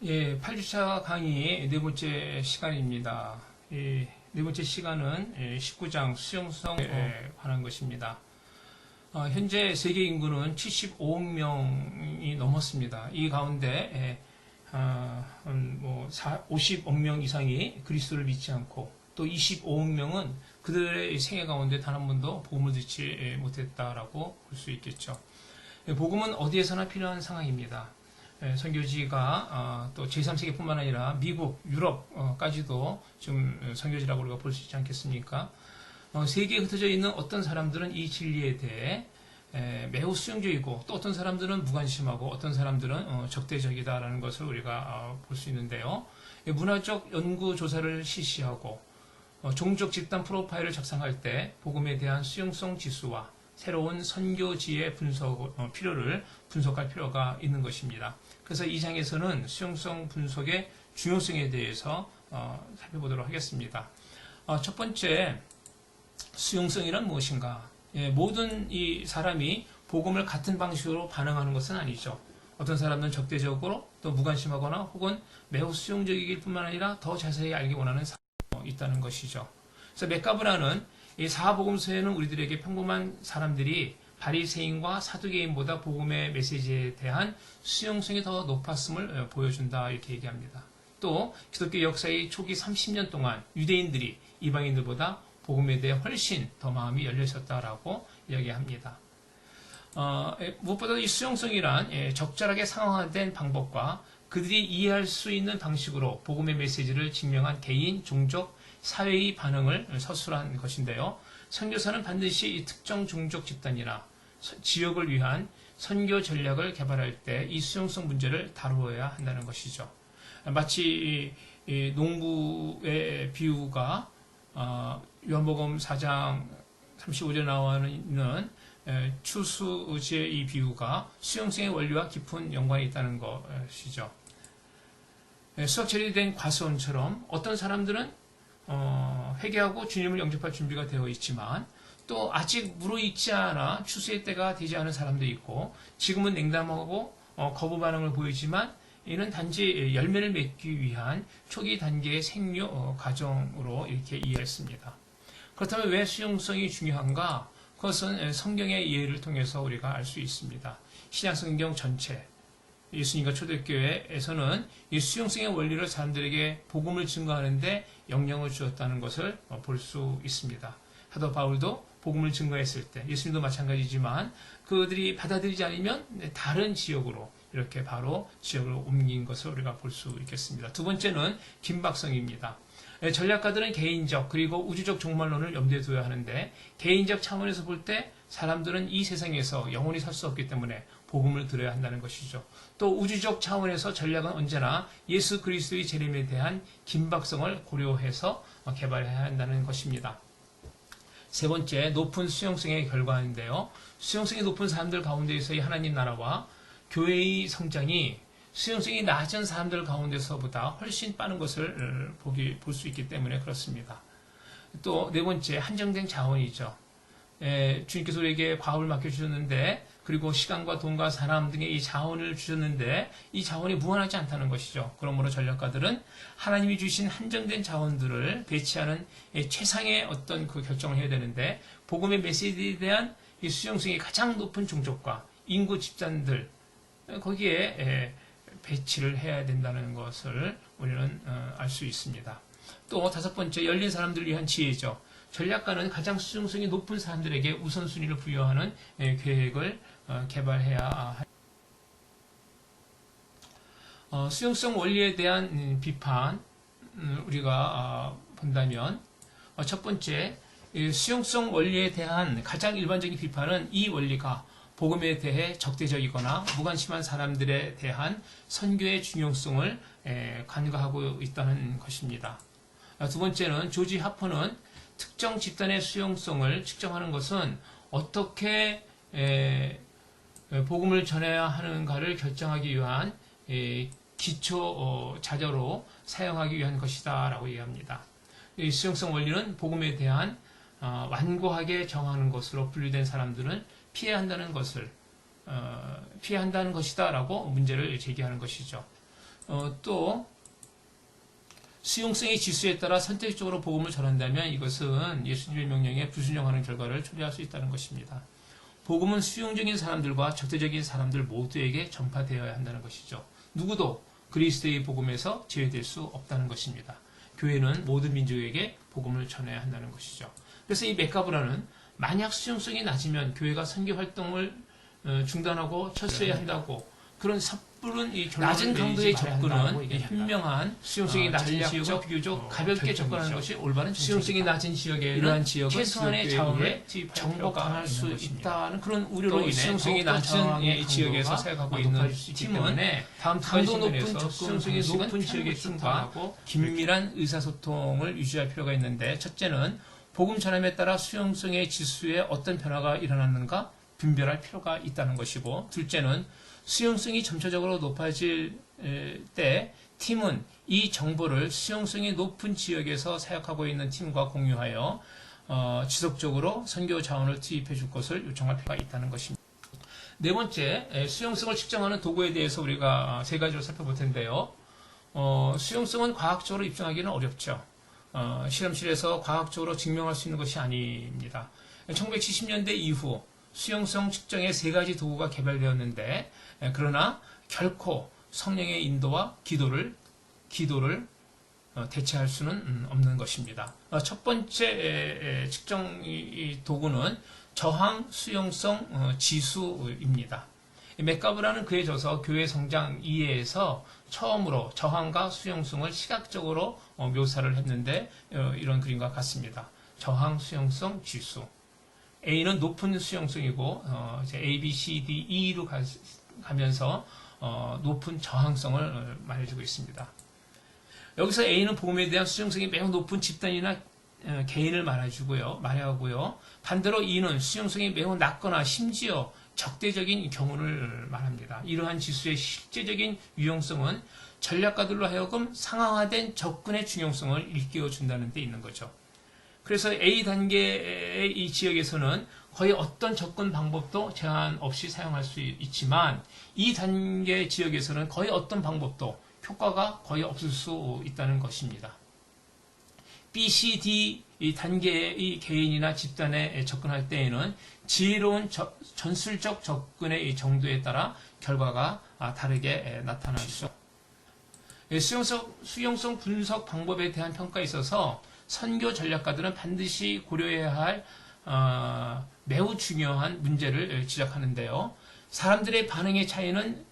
예, 8주차 강의 네 번째 시간입니다. 네 번째 시간은 19장 수용성에 관한 것입니다. 현재 세계 인구는 75억 명이 넘었습니다. 이 가운데 50억 명 이상이 그리스도를 믿지 않고 또 25억 명은 그들의 생애 가운데 단 한 번도 복음을 듣지 못했다라고 볼 수 있겠죠. 복음은 어디에서나 필요한 상황입니다. 선교지가 또 제3세계뿐만 아니라 미국, 유럽까지도 좀 선교지라고 우리가 볼 수 있지 않겠습니까? 세계에 흩어져 있는 어떤 사람들은 이 진리에 대해 매우 수용적이고 또 어떤 사람들은 무관심하고 어떤 사람들은 적대적이다라는 것을 우리가 볼 수 있는데요. 문화적 연구조사를 실시하고 종족 집단 프로파일을 작성할 때 복음에 대한 수용성 지수와 새로운 선교지의 필요를 분석할 필요가 있는 것입니다. 그래서 이 장에서는 수용성 분석의 중요성에 대해서 살펴보도록 하겠습니다. 첫 번째, 수용성이란 무엇인가? 모든 이 사람이 복음을 같은 방식으로 반응하는 것은 아니죠. 어떤 사람은 적대적으로 또 무관심하거나 혹은 매우 수용적이길 뿐만 아니라 더 자세히 알기 원하는 사람이 있다는 것이죠. 그래서 맥가브라는 이 사복음서에는 우리들에게 평범한 사람들이 바리새인과 사두개인보다 복음의 메시지에 대한 수용성이 더 높았음을 보여준다 이렇게 얘기합니다. 또 기독교 역사의 초기 30년 동안 유대인들이 이방인들보다 복음에 대해 훨씬 더 마음이 열려 있었다라고 이야기합니다. 무엇보다 이 수용성이란 적절하게 상황화된 방법과 그들이 이해할 수 있는 방식으로 복음의 메시지를 증명한 개인, 종족, 사회의 반응을 서술한 것인데요. 선교사는 반드시 이 특정 종족 집단이나 지역을 위한 선교 전략을 개발할 때 이 수용성 문제를 다루어야 한다는 것이죠. 마치 이 농부의 비유가 요한복음 4장 35절에 나와 있는 추수지의 이 비유가 수용성의 원리와 깊은 연관이 있다는 것이죠. 수확 처리된 과수원처럼 어떤 사람들은 회개하고 주님을 영접할 준비가 되어 있지만 또 아직 무르익지 않아 추수의 때가 되지 않은 사람도 있고 지금은 냉담하고 거부 반응을 보이지만 이는 단지 열매를 맺기 위한 초기 단계의 생류 과정으로 이렇게 이해했습니다. 그렇다면 왜 수용성이 중요한가? 그것은 성경의 예를 통해서 우리가 알 수 있습니다. 신약성경 전체 예수님과 초대교회에서는 이 수용성의 원리를 사람들에게 복음을 증거하는데 영향을 주었다는 것을 볼 수 있습니다. 사도 바울도 복음을 증거했을 때 예수님도 마찬가지지만 그들이 받아들이지 않으면 다른 지역으로 이렇게 바로 지역을 옮긴 것을 우리가 볼 수 있겠습니다. 두 번째는 긴박성입니다. 전략가들은 개인적 그리고 우주적 종말론을 염두에 둬야 하는데 개인적 차원에서 볼 때 사람들은 이 세상에서 영원히 살 수 없기 때문에 복음을 들어야 한다는 것이죠. 또 우주적 차원에서 전략은 언제나 예수 그리스도의 재림에 대한 긴박성을 고려해서 개발해야 한다는 것입니다. 세 번째, 높은 수용성의 결과인데요. 수용성이 높은 사람들 가운데에서의 하나님 나라와 교회의 성장이 수용성이 낮은 사람들 가운데서보다 훨씬 빠른 것을 볼 수 있기 때문에 그렇습니다. 또 네 번째, 한정된 자원이죠. 주님께서 우리에게 과업을 맡겨주셨는데 그리고 시간과 돈과 사람 등의 이 자원을 주셨는데 이 자원이 무한하지 않다는 것이죠. 그러므로 전략가들은 하나님이 주신 한정된 자원들을 배치하는 최상의 어떤 그 결정을 해야 되는데 복음의 메시지에 대한 이 수용성이 가장 높은 종족과 인구 집단들 거기에 배치를 해야 된다는 것을 우리는 알 수 있습니다. 또 다섯 번째, 열린 사람들을 위한 지혜죠. 전략가는 가장 수용성이 높은 사람들에게 우선순위를 부여하는 계획을 개발해야 합니다. 수용성 원리에 대한 비판 우리가 본다면 첫 번째, 수용성 원리에 대한 가장 일반적인 비판은 이 원리가 복음에 대해 적대적이거나 무관심한 사람들에 대한 선교의 중요성을 간과하고 있다는 것입니다. 두 번째는 조지 하퍼는 특정 집단의 수용성을 측정하는 것은 어떻게 복음을 전해야 하는가를 결정하기 위한 기초 자료로 사용하기 위한 것이다 라고 얘기합니다. 이 수용성 원리는 복음에 대한 완고하게 정하는 것으로 분류된 사람들은 피해야 한다는 것이다 라고 문제를 제기하는 것이죠. 또 수용성의 지수에 따라 선택적으로 복음을 전한다면 이것은 예수님의 명령에 불순종하는 결과를 초래할 수 있다는 것입니다. 복음은 수용적인 사람들과 적대적인 사람들 모두에게 전파되어야 한다는 것이죠. 누구도 그리스도의 복음에서 제외될 수 없다는 것입니다. 교회는 모든 민족에게 복음을 전해야 한다는 것이죠. 그래서 이 메카브라는 만약 수용성이 낮으면 교회가 선교 활동을 중단하고 철수해야 한다고 그런 섣부른 이 낮은 강도의 접근은 현명한 수용성이 낮은 지역은 비교적 가볍게 접근하는 것이 올바른 수용성이 낮은 지역에 이러한 지역은 최소한의 자원을 정복할 수 있다는 그런 우려로 인해 수용성이 낮은 지역에서 생각하고 있는 팀은 다음 강도 높은 수용성이 높은 지역의 팀과 긴밀한 의사소통을 유지할 필요가 있는데 첫째는 복음 전함에 따라 수용성의 지수에 어떤 변화가 일어났는가 분별할 필요가 있다는 것이고 둘째는 수용성이 점차적으로 높아질 때 팀은 이 정보를 수용성이 높은 지역에서 사역하고 있는 팀과 공유하여 지속적으로 선교 자원을 투입해 줄 것을 요청할 필요가 있다는 것입니다. 네 번째, 수용성을 측정하는 도구에 대해서 우리가 세 가지로 살펴볼 텐데요. 수용성은 과학적으로 입증하기는 어렵죠. 실험실에서 과학적으로 증명할 수 있는 것이 아닙니다. 1970년대 이후 수용성 측정의 세 가지 도구가 개발되었는데 그러나 결코 성령의 인도와 기도를 대체할 수는 없는 것입니다. 첫 번째 측정 도구는 저항 수용성 지수입니다. 맥가브라는 그에 져서 교회 성장 2회에서 처음으로 저항과 수용성을 시각적으로 묘사를 했는데 이런 그림과 같습니다. 저항 수용성 지수. A는 높은 수용성이고 이제 A, B, C, D, E로 가면서 높은 저항성을 말해주고 있습니다. 여기서 A는 복음에 대한 수용성이 매우 높은 집단이나 개인을 말해주고요. 반대로 E는 수용성이 매우 낮거나 심지어 적대적인 경우를 말합니다. 이러한 지수의 실제적인 유용성은 전략가들로 하여금 상황화된 접근의 중요성을 일깨워 준다는 데 있는 거죠. 그래서 A 단계의 이 지역에서는 거의 어떤 접근 방법도 제한 없이 사용할 수 있지만 이 단계 지역에서는 거의 어떤 방법도 효과가 거의 없을 수 있다는 것입니다. B, C, D 이 단계의 개인이나 집단에 접근할 때에는 지혜로운 전술적 접근의 정도에 따라 결과가 다르게 나타날 수 있습니다. 수용성 분석 방법에 대한 평가에 있어서 선교 전략가들은 반드시 고려해야 할 매우 중요한 문제를 지적하는데요. 사람들의 반응의 차이는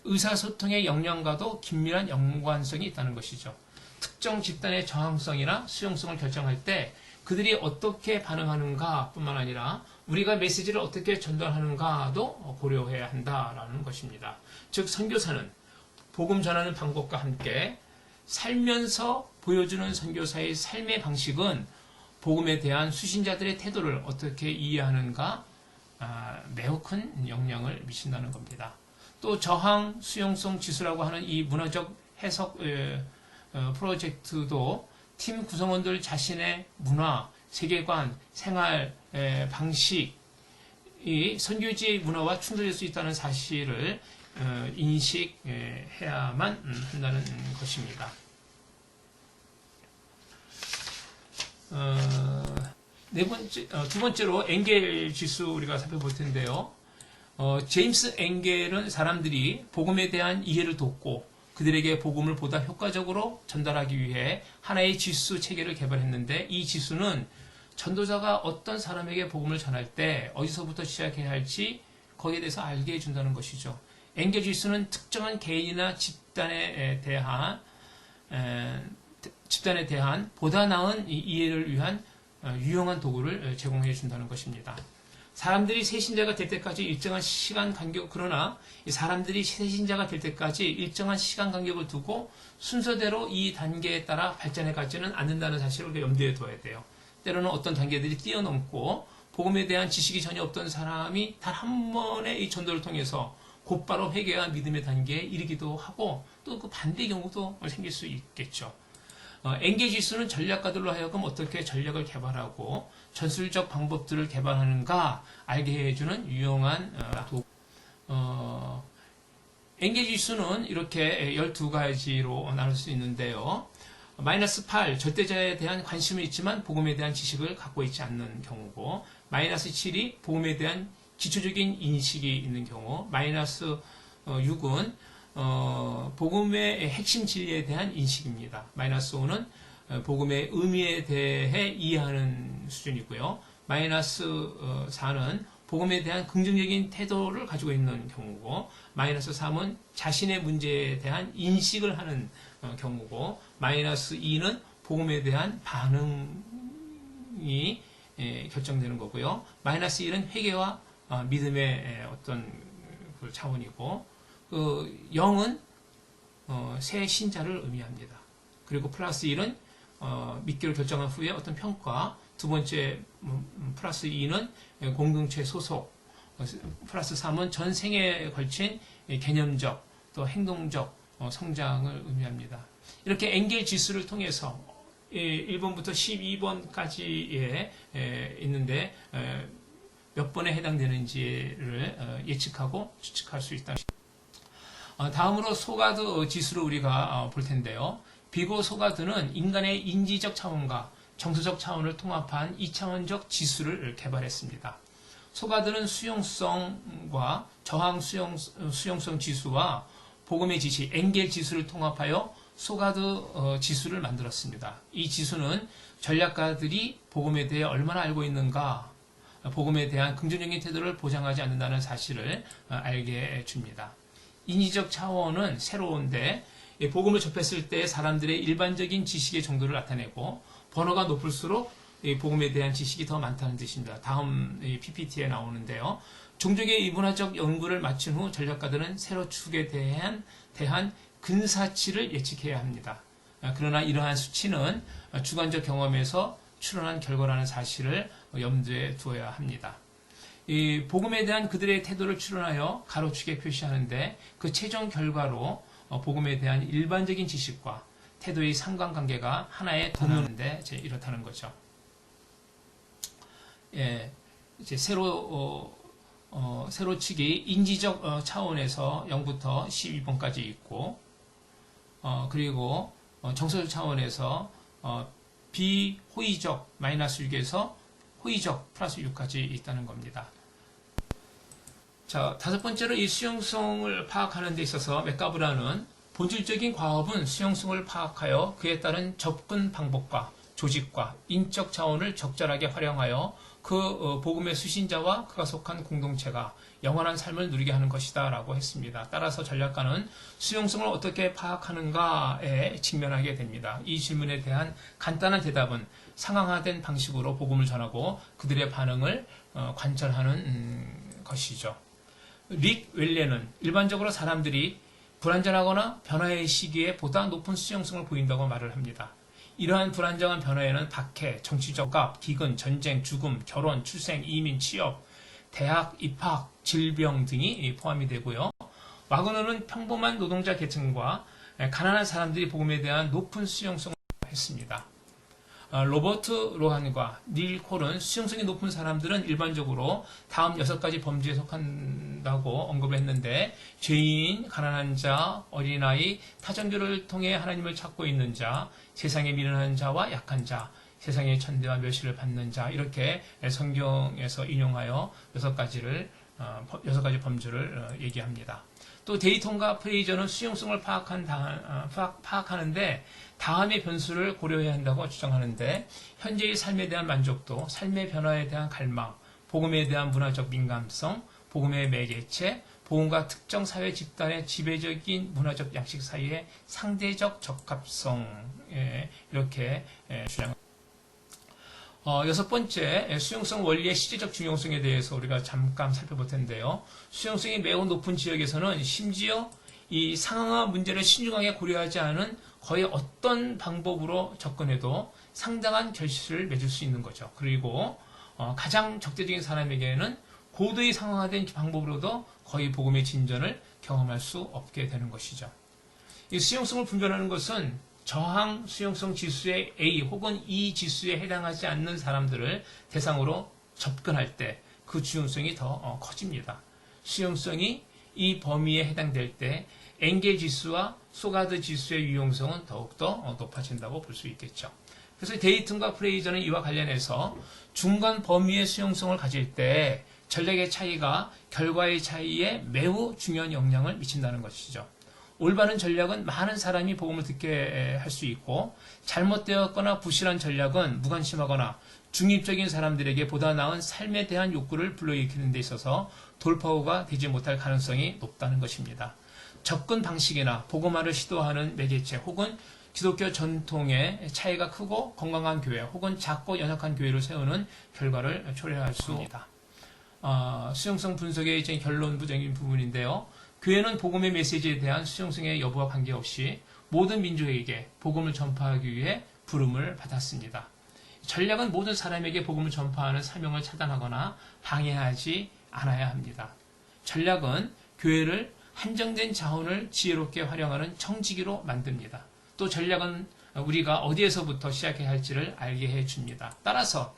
의사소통의 역량과도 긴밀한 연관성이 있다는 것이죠. 특정 집단의 저항성이나 수용성을 결정할 때 그들이 어떻게 반응하는가 뿐만 아니라 우리가 메시지를 어떻게 전달하는가도 고려해야 한다라는 것입니다. 즉 선교사는 복음 전하는 방법과 함께 살면서 보여주는 선교사의 삶의 방식은 복음에 대한 수신자들의 태도를 어떻게 이해하는가 매우 큰 영향을 미친다는 겁니다. 또 저항 수용성 지수라고 하는 이 문화적 해석 프로젝트도 팀 구성원들 자신의 문화, 세계관, 생활 방식이 선교지의 문화와 충돌할 수 있다는 사실을 인식해야만 한다는 것입니다. 두 번째로 엥겔 지수 우리가 살펴볼 텐데요. 제임스 엥겔은 사람들이 복음에 대한 이해를 돕고 그들에게 복음을 보다 효과적으로 전달하기 위해 하나의 지수 체계를 개발했는데 이 지수는 전도자가 어떤 사람에게 복음을 전할 때 어디서부터 시작해야 할지 거기에 대해서 알게 해준다는 것이죠. 엥겔 지수는 특정한 개인이나 집단에 대한 보다 나은 이해를 위한 유용한 도구를 제공해 준다는 것입니다. 사람들이 새신자가 될 때까지 일정한 시간 간격, 그러나 사람들이 새신자가 될 때까지 일정한 시간 간격을 두고 순서대로 이 단계에 따라 발전해 가지는 않는다는 사실을 염두에 둬야 돼요. 때로는 어떤 단계들이 뛰어넘고 복음에 대한 지식이 전혀 없던 사람이 단 한 번의 이 전도를 통해서 곧바로 회개와 믿음의 단계에 이르기도 하고 또 그 반대의 경우도 생길 수 있겠죠. 엥겔 지수는 전략가들로 하여금 어떻게 전략을 개발하고 전술적 방법들을 개발하는가 알게 해주는 유용한 도구. N개 지수는 이렇게 12가지로 나눌 수 있는데요. 마이너스 8, 절대자에 대한 관심은 있지만 복음에 대한 지식을 갖고 있지 않는 경우고, 마이너스 7이 복음에 대한 기초적인 인식이 있는 경우, 마이너스 6은 복음의 핵심 진리에 대한 인식입니다. 마이너스 5는 복음의 의미에 대해 이해하는 수준이고요. 마이너스 4는 복음에 대한 긍정적인 태도를 가지고 있는 경우고, 마이너스 3은 자신의 문제에 대한 인식을 하는 경우고, 마이너스 2는 복음에 대한 반응이 결정되는 거고요. 마이너스 1은 회개와 믿음의 어떤 그 차원이고, 0은 새 신자를 의미합니다. 그리고 플러스 1은 믿기로 결정한 후에 어떤 평가, 두 번째 플러스 2는 공동체 소속, 플러스 3은 전 생애에 걸친 개념적 또 행동적 성장을 의미합니다. 이렇게 엔겔 지수를 통해서 1번부터 12번까지에 있는데 몇 번에 해당되는지를 예측하고 추측할 수 있다. 다음으로 소가드 지수를 우리가 볼 텐데요. 비고 소가드는 인간의 인지적 차원과 정서적 차원을 통합한 2차원적 지수를 개발했습니다. 소가드는 수용성과 저항 수용성 지수와 복음의 지시, 엔겔 지수를 통합하여 소가드 지수를 만들었습니다. 이 지수는 전략가들이 복음에 대해 얼마나 알고 있는가, 복음에 대한 긍정적인 태도를 보장하지 않는다는 사실을 알게 해줍니다. 인지적 차원은 새로운데 복음을 접했을 때 사람들의 일반적인 지식의 정도를 나타내고, 번호가 높을수록 복음에 대한 지식이 더 많다는 뜻입니다. 다음 PPT에 나오는데요. 종족의 문화적 연구를 마친 후 전략가들은 세로 축에 대한 근사치를 예측해야 합니다. 그러나 이러한 수치는 주관적 경험에서 추론한 결과라는 사실을 염두에 두어야 합니다. 이 복음에 대한 그들의 태도를 추론하여 가로축에 표시하는데, 그 최종 결과로 복음에 대한 일반적인 지식과 태도의 상관관계가 하나에 도는데 이렇다는 거죠. 이제 세로축이 인지적 차원에서 0부터 12번까지 있고, 그리고 정서적 차원에서 비호의적 마이너스 6에서 호의적 플러스 6까지 있다는 겁니다. 자, 다섯 번째로 이 수용성을 파악하는 데 있어서 맥가브라는 본질적인 과업은 수용성을 파악하여 그에 따른 접근 방법과 조직과 인적 차원을 적절하게 활용하여 그 복음의 수신자와 그가 속한 공동체가 영원한 삶을 누리게 하는 것이다 라고 했습니다. 따라서 전략가는 수용성을 어떻게 파악하는가에 직면하게 됩니다. 이 질문에 대한 간단한 대답은 상황화된 방식으로 복음을 전하고 그들의 반응을 관찰하는 것이죠. 릭 웰레는 일반적으로 사람들이 불안전하거나 변화의 시기에 보다 높은 수용성을 보인다고 말을 합니다. 이러한 불안정한 변화에는 박해, 정치적 갑, 기근, 전쟁, 죽음, 결혼, 출생, 이민, 취업, 대학, 입학, 질병 등이 포함이 되고요. 와그너는 평범한 노동자 계층과 가난한 사람들이 복음에 대한 높은 수용성을 했습니다. 로버트 로한과 닐 콜은 수용성이 높은 사람들은 일반적으로 다음 6가지 범주에 속한다고 언급을 했는데, 죄인, 가난한 자, 어린아이, 타종교를 통해 하나님을 찾고 있는 자, 세상에 미련한 자와 약한 자, 세상의 천대와 멸시를 받는 자, 이렇게 성경에서 인용하여 6가지 범주를 얘기합니다. 또 데이턴과 프레이저는 수용성을 파악하는데 다음의 변수를 고려해야 한다고 주장하는데, 현재의 삶에 대한 만족도, 삶의 변화에 대한 갈망, 복음에 대한 문화적 민감성, 복음의 매개체, 복음과 특정 사회 집단의 지배적인 문화적 양식 사이의 상대적 적합성, 이렇게 주장합니다. 여섯 번째, 수용성 원리의 시제적 중요성에 대해서 우리가 잠깐 살펴볼 텐데요. 수용성이 매우 높은 지역에서는 심지어 이 상황화 문제를 신중하게 고려하지 않은 거의 어떤 방법으로 접근해도 상당한 결실을 맺을 수 있는 거죠. 그리고 가장 적대적인 사람에게는 고도의 상황화된 방법으로도 거의 복음의 진전을 경험할 수 없게 되는 것이죠. 이 수용성을 분별하는 것은 저항 수용성 지수의 A 혹은 E 지수에 해당하지 않는 사람들을 대상으로 접근할 때 그 중요성이 더 커집니다. 수용성이 이 범위에 해당될 때 엥게 지수와 소가드 지수의 유용성은 더욱더 높아진다고 볼 수 있겠죠. 그래서 데이튼과 프레이저는 이와 관련해서 중간 범위의 수용성을 가질 때 전략의 차이가 결과의 차이에 매우 중요한 영향을 미친다는 것이죠. 올바른 전략은 많은 사람이 복음을 듣게 할 수 있고, 잘못되었거나 부실한 전략은 무관심하거나 중립적인 사람들에게 보다 나은 삶에 대한 욕구를 불러일으키는 데 있어서 돌파구가 되지 못할 가능성이 높다는 것입니다. 접근 방식이나 복음화를 시도하는 매개체 혹은 기독교 전통의 차이가 크고 건강한 교회 혹은 작고 연약한 교회를 세우는 결과를 초래할 수 있습니다. 수용성 분석의 이제 결론부적인 부분인데요. 교회는 복음의 메시지에 대한 수용성의 여부와 관계없이 모든 민족에게 복음을 전파하기 위해 부름을 받았습니다. 전략은 모든 사람에게 복음을 전파하는 사명을 차단하거나 방해하지 않아야 합니다. 전략은 교회를 한정된 자원을 지혜롭게 활용하는 청지기로 만듭니다. 또 전략은 우리가 어디에서부터 시작해야 할지를 알게 해줍니다. 따라서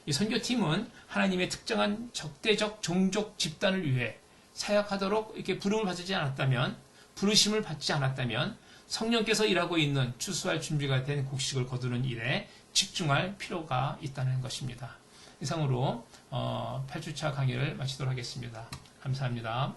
이 선교팀은 하나님의 특정한 적대적 종족 집단을 위해 사역하도록 이렇게 부름을 받지 않았다면, 부르심을 받지 않았다면 성령께서 일하고 있는 추수할 준비가 된 곡식을 거두는 일에 집중할 필요가 있다는 것입니다. 이상으로 8주차 강의를 마치도록 하겠습니다. 감사합니다.